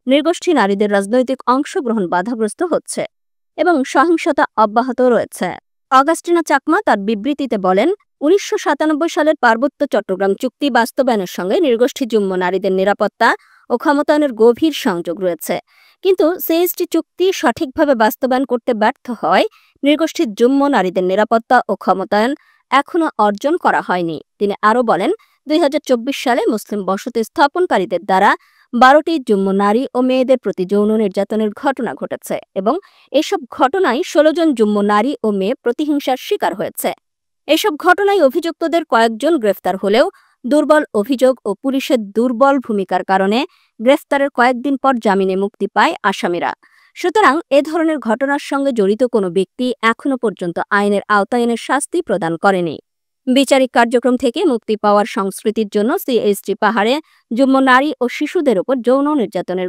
নৃগোষ্ঠী নারীদের রাজনৈতিক অংশগ্রহণ বাধাগ্রস্ত হচ্ছে এবং সহিংসতা অব্যাহত রয়েছে। অগাস্টিনা চাকমা তার বিবৃতিতে বলেন, ১৯৯৭ সালের পার্বত্য চট্টগ্রাম চুক্তি বাস্তবায়নের সঙ্গে নৃগোষ্ঠী যুম্ম নারীদের নিরাপত্তা ও ক্ষমতায়নের গভীর সংযোগ রয়েছে। কিন্তু সিএসটি চুক্তি সঠিকভাবে বাস্তবায়ন করতে ব্যর্থ হয় নৃগোষ্ঠী যুম্ম নারীদের নিরাপত্তা ও ক্ষমতায়ন এখনও অর্জন করা হয়নি। তিনি আরও বলেন, ২০২৪ সালে মুসলিম বসতি স্থাপনকারীদের দ্বারা ১২টি যুম্ম নারী ও মেয়েদের প্রতি যৌন নির্যাতনের ঘটনা ঘটেছে এবং এসব ঘটনায় ১৬ জন যুম্ম নারী ও মেয়ে প্রতিহিংসার শিকার হয়েছে। এসব ঘটনায় অভিযুক্তদের কয়েকজন গ্রেফতার হলেও দুর্বল অভিযোগ ও পুলিশের দুর্বল ভূমিকার কারণে গ্রেফতারের কয়েকদিন পর জামিনে মুক্তি পায় আসামিরা। সুতরাং এ ধরনের ঘটনার সঙ্গে জড়িত কোনো ব্যক্তি এখনো পর্যন্ত আইনের আওতায় এনে শাস্তি প্রদান করেনি। বিচারিক কার্যক্রম থেকে মুক্তি পাওয়ার সংস্কৃতির জন্য সিএসটি পাহাড়ে যুম্ম নারী ও শিশুদের ওপর যৌন নির্যাতনের